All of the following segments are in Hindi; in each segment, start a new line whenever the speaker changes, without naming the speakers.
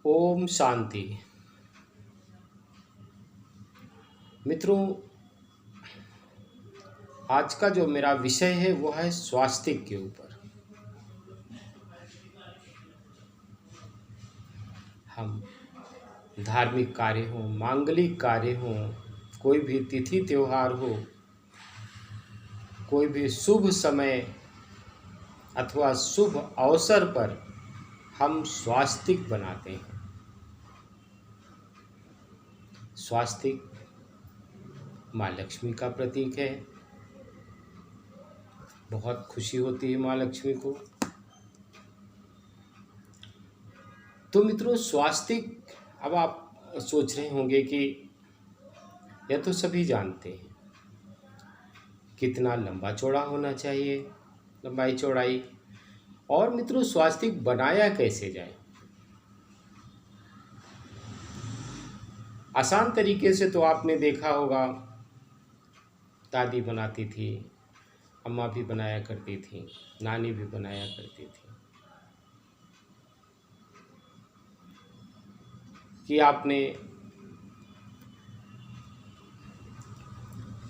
ओम शांति। मित्रों, आज का जो मेरा विषय है वो है स्वास्थ्य के ऊपर। हम धार्मिक कार्य हो, मांगलिक कार्य हो, कोई भी तिथि त्योहार हो, कोई भी शुभ समय अथवा शुभ अवसर पर हम स्वास्तिक बनाते हैं। स्वास्तिक माँ लक्ष्मी का प्रतीक है। बहुत खुशी होती है माँ लक्ष्मी को। तो मित्रों, स्वास्तिक, अब आप सोच रहे होंगे कि यह तो सभी जानते हैं, कितना लंबा चौड़ा होना चाहिए, लंबाई चौड़ाई। और मित्रों, स्वास्तिक बनाया कैसे जाए? आसान तरीके से तो आपने देखा होगा, दादी बनाती थी, अम्मा भी बनाया करती थी, नानी भी बनाया करती थी। कि आपने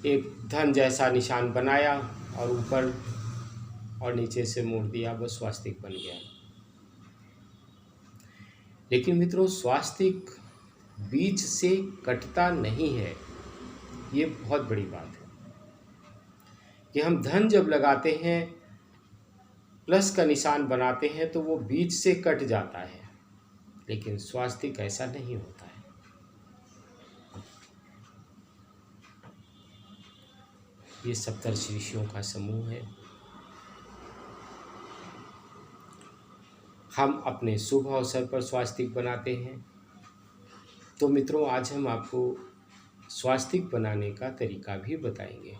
एक धन जैसा निशान बनाया और ऊपर और नीचे से मोड़ दिया, बस स्वास्तिक बन गया। लेकिन मित्रों, स्वास्तिक बीच से कटता नहीं है। ये बहुत बड़ी बात है कि हम धन जब लगाते हैं, प्लस का निशान बनाते हैं, तो वो बीच से कट जाता है। लेकिन स्वास्तिक ऐसा नहीं होता है। ये सप्तर्षि ऋषियों का समूह है। हम अपने शुभ अवसर पर स्वास्तिक बनाते हैं। तो मित्रों, आज हम आपको स्वास्तिक बनाने का तरीका भी बताएंगे।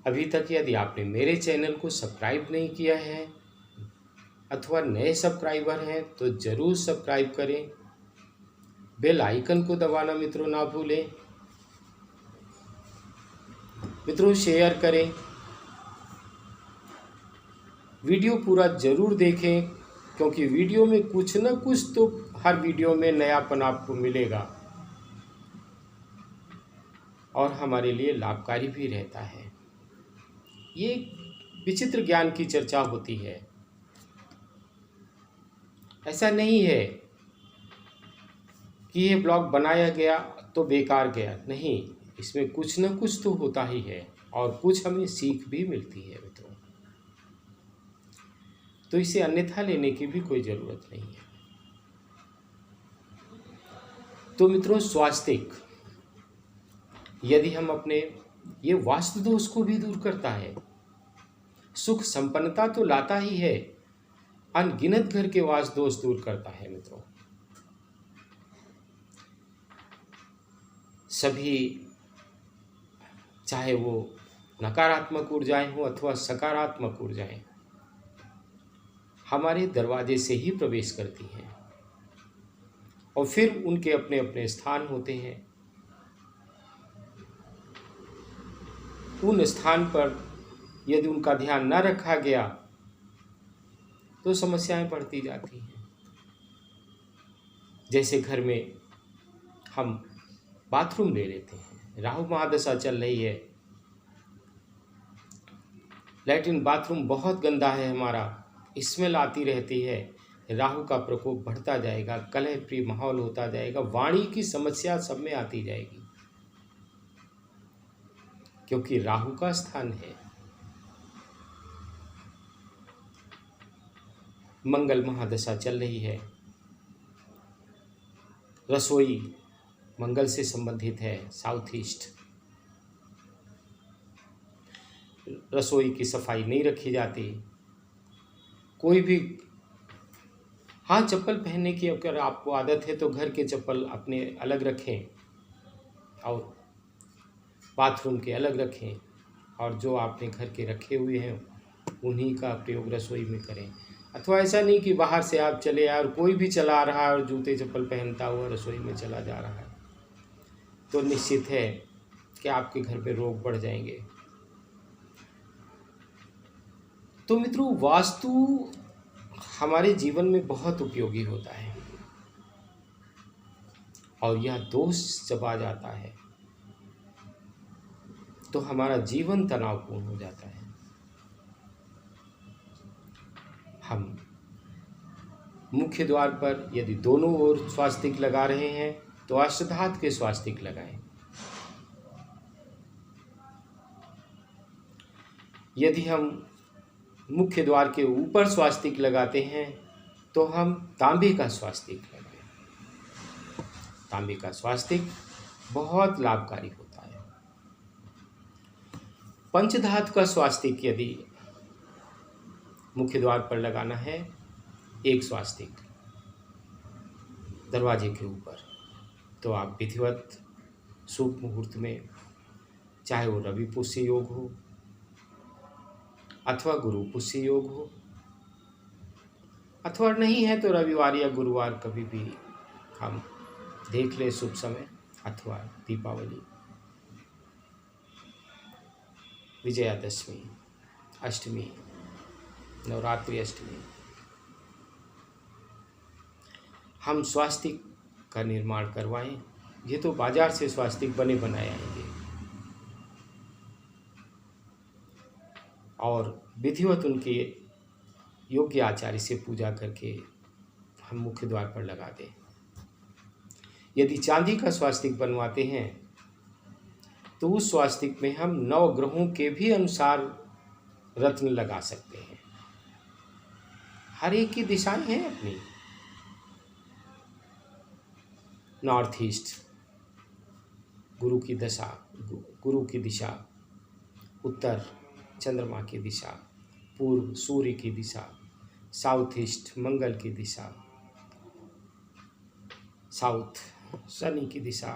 अभी तक यदि आपने मेरे चैनल को सब्सक्राइब नहीं किया है अथवा नए सब्सक्राइबर हैं तो ज़रूर सब्सक्राइब करें। बेल आइकन को दबाना मित्रों ना भूलें। मित्रों, शेयर करें, वीडियो पूरा ज़रूर देखें, क्योंकि वीडियो में कुछ न कुछ तो हर वीडियो में नयापन आपको मिलेगा और हमारे लिए लाभकारी भी रहता है। ये विचित्र ज्ञान की चर्चा होती है। ऐसा नहीं है कि ये ब्लॉग बनाया गया तो बेकार गया, नहीं, इसमें कुछ न कुछ तो होता ही है और कुछ हमें सीख भी मिलती है मित्रों। तो इसे अन्यथा लेने की भी कोई ज़रूरत नहीं है। तो मित्रों, स्वास्तिक यदि हम अपने, ये वास्तु दोष को भी दूर करता है, सुख संपन्नता तो लाता ही है, अनगिनत घर के वास्तु दोष दूर करता है मित्रों। सभी, चाहे वो नकारात्मक ऊर्जाएं हो अथवा सकारात्मक ऊर्जाएं, हमारे दरवाजे से ही प्रवेश करती हैं और फिर उनके अपने अपने स्थान होते हैं। उन स्थान पर यदि उनका ध्यान न रखा गया तो समस्याएं बढ़ती जाती हैं। जैसे घर में हम बाथरूम ले लेते हैं, राहु महादशा चल रही है, लैट्रिन बाथरूम बहुत गंदा है हमारा, स्मेल आती रहती है, राहु का प्रकोप बढ़ता जाएगा, कलह प्रिय माहौल होता जाएगा, वाणी की समस्या सब में आती जाएगी, क्योंकि राहु का स्थान है। मंगल महादशा चल रही है, रसोई मंगल से संबंधित है, साउथ ईस्ट, रसोई की सफाई नहीं रखी जाती। कोई भी, हाँ, चप्पल पहनने की अगर आपको आदत है तो घर के चप्पल अपने अलग रखें और बाथरूम के अलग रखें, और जो आपने घर के रखे हुए हैं उन्हीं का प्रयोग रसोई में करें। अथवा ऐसा नहीं कि बाहर से आप चले आए और कोई भी चला रहा है और जूते चप्पल पहनता हुआ रसोई में चला जा रहा है, तो निश्चित है कि आपके घर पे रोग बढ़ जाएंगे। तो मित्रों, वास्तु हमारे जीवन में बहुत उपयोगी होता है। और यह दोष जब आ जाता है तो हमारा जीवन तनावपूर्ण हो जाता है। हम मुख्य द्वार पर यदि दोनों ओर स्वास्तिक लगा रहे हैं तो अष्टधातु के स्वास्तिक लगाएं। यदि हम मुख्य द्वार के ऊपर स्वास्तिक लगाते हैं तो हम तांबे का स्वास्तिक लगाएं। तांबे का स्वास्तिक बहुत लाभकारी होता है। पंचधातु का स्वास्तिक यदि मुख्य द्वार पर लगाना है, एक स्वास्तिक दरवाजे के ऊपर, तो आप विधिवत शुभ मुहूर्त में, चाहे वो रवि पुष्य योग हो अथवा गुरु पुष्य योग हो, अथवा नहीं है तो रविवार या गुरुवार कभी भी हम देख लें शुभ समय, अथवा दीपावली, विजयादशमी, अष्टमी, नवरात्रि अष्टमी, हम स्वास्तिक का निर्माण करवाएं। ये तो बाजार से स्वास्तिक बने बनाए आएंगे और विधिवत उनके योग्य आचार्य से पूजा करके हम मुख्य द्वार पर लगा दें। यदि चांदी का स्वास्तिक बनवाते हैं तो उस स्वास्तिक में हम 9 ग्रहों के भी अनुसार रत्न लगा सकते हैं। हर एक की दिशाएं हैं अपनी। नॉर्थ ईस्ट गुरु की दशा, गुरु की दिशा, उत्तर चंद्रमा की दिशा, पूर्व सूर्य की दिशा, साउथ ईस्ट मंगल की दिशा, साउथ शनि की दिशा।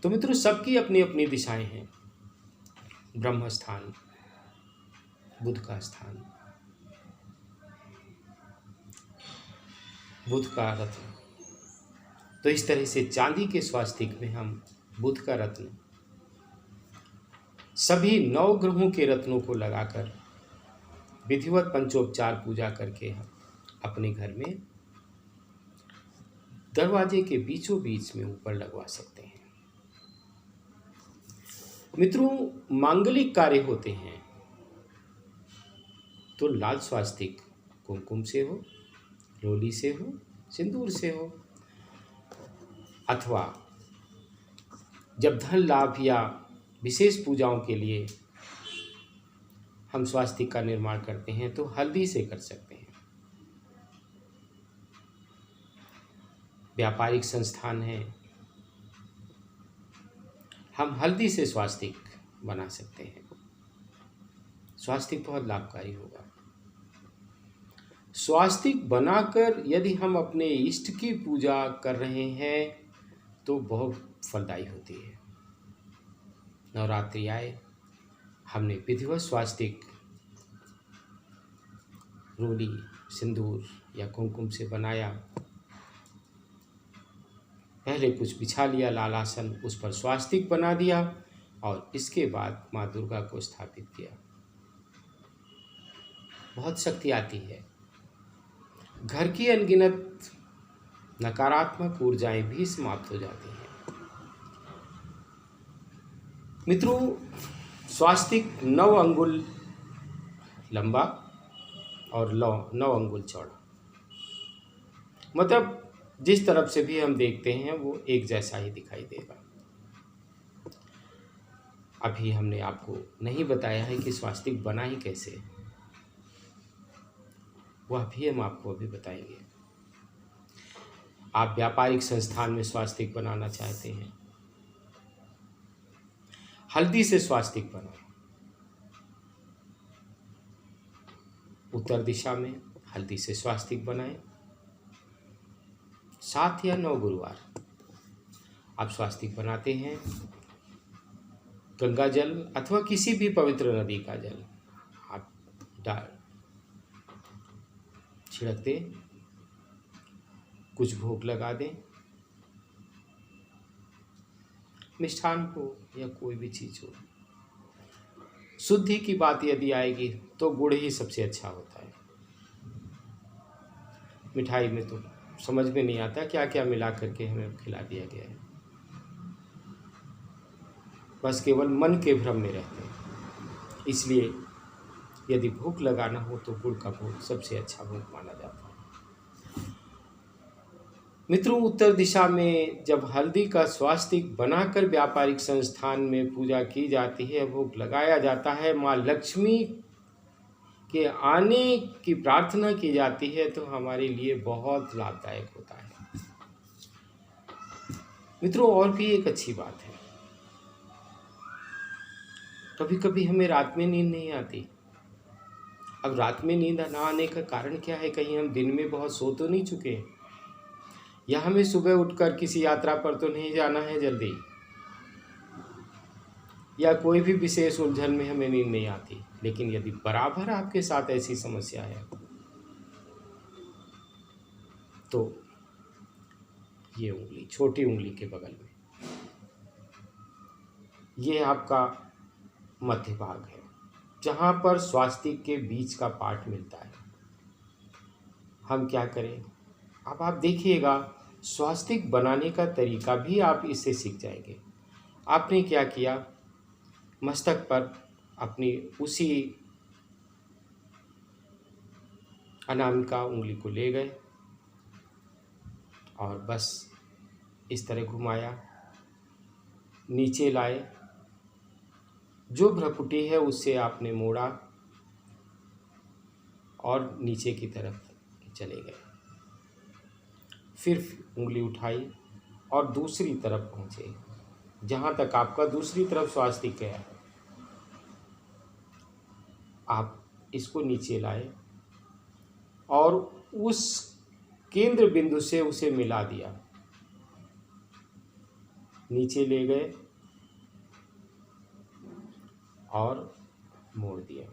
तो मित्रों, सबकी अपनी अपनी दिशाएं हैं। ब्रह्म स्थान, बुध का स्थान, बुध का रत्न। तो इस तरह से चांदी के स्वास्तिक में हम बुध का रत्न, सभी 9 ग्रहों के रत्नों को लगाकर विधिवत पंचोपचार पूजा करके हम अपने घर में दरवाजे के बीचों बीच में ऊपर लगवा सकते हैं। मित्रों, मांगलिक कार्य होते हैं तो लाल स्वास्तिक कुमकुम से हो, रोली से हो, सिंदूर से हो, अथवा जब धन लाभ या विशेष पूजाओं के लिए हम स्वास्तिक का निर्माण करते हैं तो हल्दी से कर सकते हैं। व्यापारिक संस्थान है, हम हल्दी से स्वास्तिक बना सकते हैं। स्वास्तिक बहुत लाभकारी होगा। स्वास्तिक बनाकर यदि हम अपने इष्ट की पूजा कर रहे हैं तो बहुत फलदायी होती है। नवरात्रि आए, हमने विधिवत स्वास्तिक रोली, सिंदूर या कुमकुम से बनाया, पहले कुछ बिछा लिया लाल आसन, उस पर स्वास्तिक बना दिया और इसके बाद माँ दुर्गा को स्थापित किया। बहुत शक्ति आती है। घर की अनगिनत नकारात्मक ऊर्जाएं भी समाप्त हो जाती हैं। मित्रों, स्वास्तिक 9 अंगुल लंबा और 9 अंगुल चौड़ा, मतलब जिस तरफ से भी हम देखते हैं वो एक जैसा ही दिखाई देगा। अभी हमने आपको नहीं बताया है कि स्वास्तिक बना ही कैसे, वह भी हम आपको अभी बताएंगे। आप व्यापारिक संस्थान में स्वास्तिक बनाना चाहते हैं, हल्दी से स्वास्तिक बनाएं। उत्तर दिशा में हल्दी से स्वास्तिक बनाएं। 7 या 9 गुरुवार आप स्वास्तिक बनाते हैं, गंगा जल अथवा किसी भी पवित्र नदी का जल आप डाल छिड़क दें, कुछ भोग लगा दें, मिष्ठान हो या कोई भी चीज़ हो। शुद्धि की बात यदि आएगी तो गुड़ ही सबसे अच्छा होता है। मिठाई में तो समझ में नहीं आता क्या क्या मिला करके हमें खिला दिया गया है, बस केवल मन के भ्रम में रहते हैं। इसलिए यदि भूख लगाना हो तो गुड़ का भोग सबसे अच्छा भोग माना जाता है। मित्रों, उत्तर दिशा में जब हल्दी का स्वास्तिक बनाकर व्यापारिक संस्थान में पूजा की जाती है, भोग लगाया जाता है, माँ लक्ष्मी के आने की प्रार्थना की जाती है, तो हमारे लिए बहुत लाभदायक होता है। मित्रों, और भी एक अच्छी बात है, कभी कभी हमें रात में नींद नहीं आती। अब रात में नींद ना आने का कारण क्या है? कहीं हम दिन में बहुत सो तो नहीं चुके, या हमें सुबह उठकर किसी यात्रा पर तो नहीं जाना है जल्दी, या कोई भी विशेष उलझन में हमें नींद नहीं आती। लेकिन यदि बराबर आपके साथ ऐसी समस्या है तो ये उंगली, छोटी उंगली के बगल में, ये आपका मध्य भाग है, जहाँ पर स्वास्तिक के बीच का पार्ट मिलता है। हम क्या करें? अब आप देखिएगा, स्वास्तिक बनाने का तरीका भी आप इससे सीख जाएंगे। आपने क्या किया, मस्तक पर अपनी उसी अनामिका उंगली को ले गए और बस इस तरह घुमाया, नीचे लाए, जो भ्रकुटी है उससे आपने मोड़ा और नीचे की तरफ चले गए। फिर उंगली उठाई और दूसरी तरफ पहुँचे, जहाँ तक आपका दूसरी तरफ स्वास्तिक गया है, आप इसको नीचे लाए और उस केंद्र बिंदु से उसे मिला दिया, नीचे ले गए और मोड़ दिया।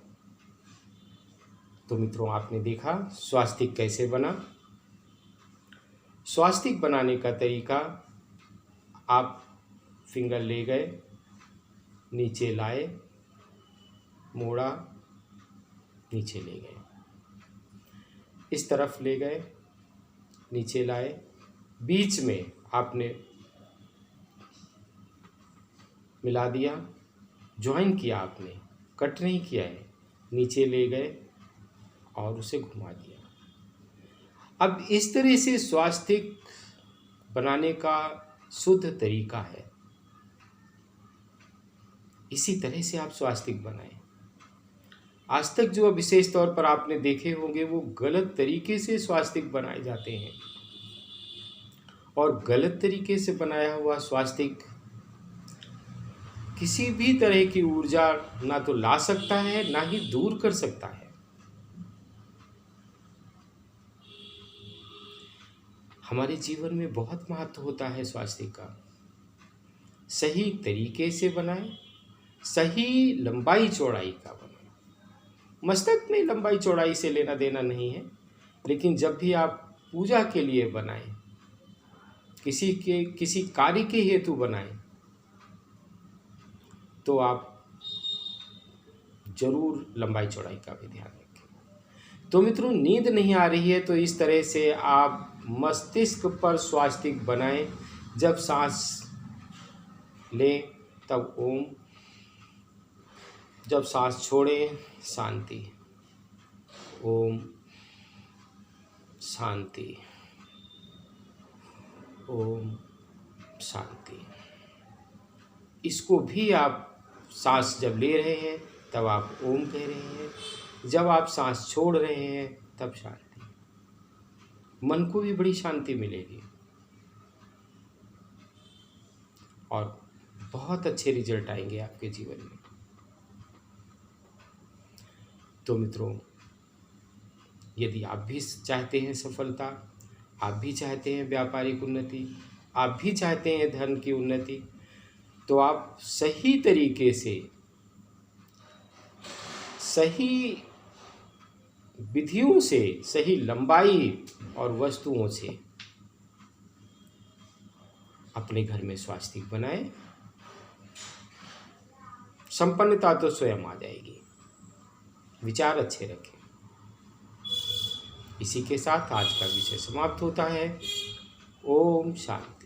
तो मित्रों, आपने देखा स्वास्तिक कैसे बना। स्वास्तिक बनाने का तरीका, आप फिंगर ले गए, नीचे लाए, मोड़ा, नीचे ले गए, इस तरफ ले गए, नीचे लाए, बीच में आपने मिला दिया, ज्वाइन किया, आपने कट नहीं किया है, नीचे ले गए और उसे घुमा दिया। अब इस तरह से स्वास्तिक बनाने का शुद्ध तरीका है। इसी तरह से आप स्वास्तिक बनाएं। आज तक जो विशेष तौर पर आपने देखे होंगे वो गलत तरीके से स्वास्तिक बनाए जाते हैं, और गलत तरीके से बनाया हुआ स्वास्तिक किसी भी तरह की ऊर्जा ना तो ला सकता है, ना ही दूर कर सकता है। हमारे जीवन में बहुत महत्व होता है स्वास्तिक का। सही तरीके से बनाएं, सही लंबाई चौड़ाई का बनाएं। मस्तक में लंबाई चौड़ाई से लेना देना नहीं है, लेकिन जब भी आप पूजा के लिए बनाएं, किसी कार्य के हेतु बनाएं, तो आप जरूर लंबाई चौड़ाई का भी ध्यान रखें। तो मित्रों, नींद नहीं आ रही है तो इस तरह से आप मस्तिष्क पर स्वास्तिक बनाएं। जब सांस लें तब ओम, जब सांस छोड़ें शांति, ओम शांति, ओम शांति। इसको भी आप सांस जब ले रहे हैं तब आप ओम कह रहे हैं, जब आप सांस छोड़ रहे हैं तब शांति। मन को भी बड़ी शांति मिलेगी और बहुत अच्छे रिजल्ट आएंगे आपके जीवन में। तो मित्रों, यदि आप भी चाहते हैं सफलता, आप भी चाहते हैं व्यापारिक उन्नति, आप भी चाहते हैं धन की उन्नति, तो आप सही तरीके से, सही विधियों से, सही लंबाई और वस्तुओं से अपने घर में स्वास्तिक बनाएं। संपन्नता तो स्वयं आ जाएगी। विचार अच्छे रखें। इसी के साथ आज का विषय समाप्त होता है। ओम शांति।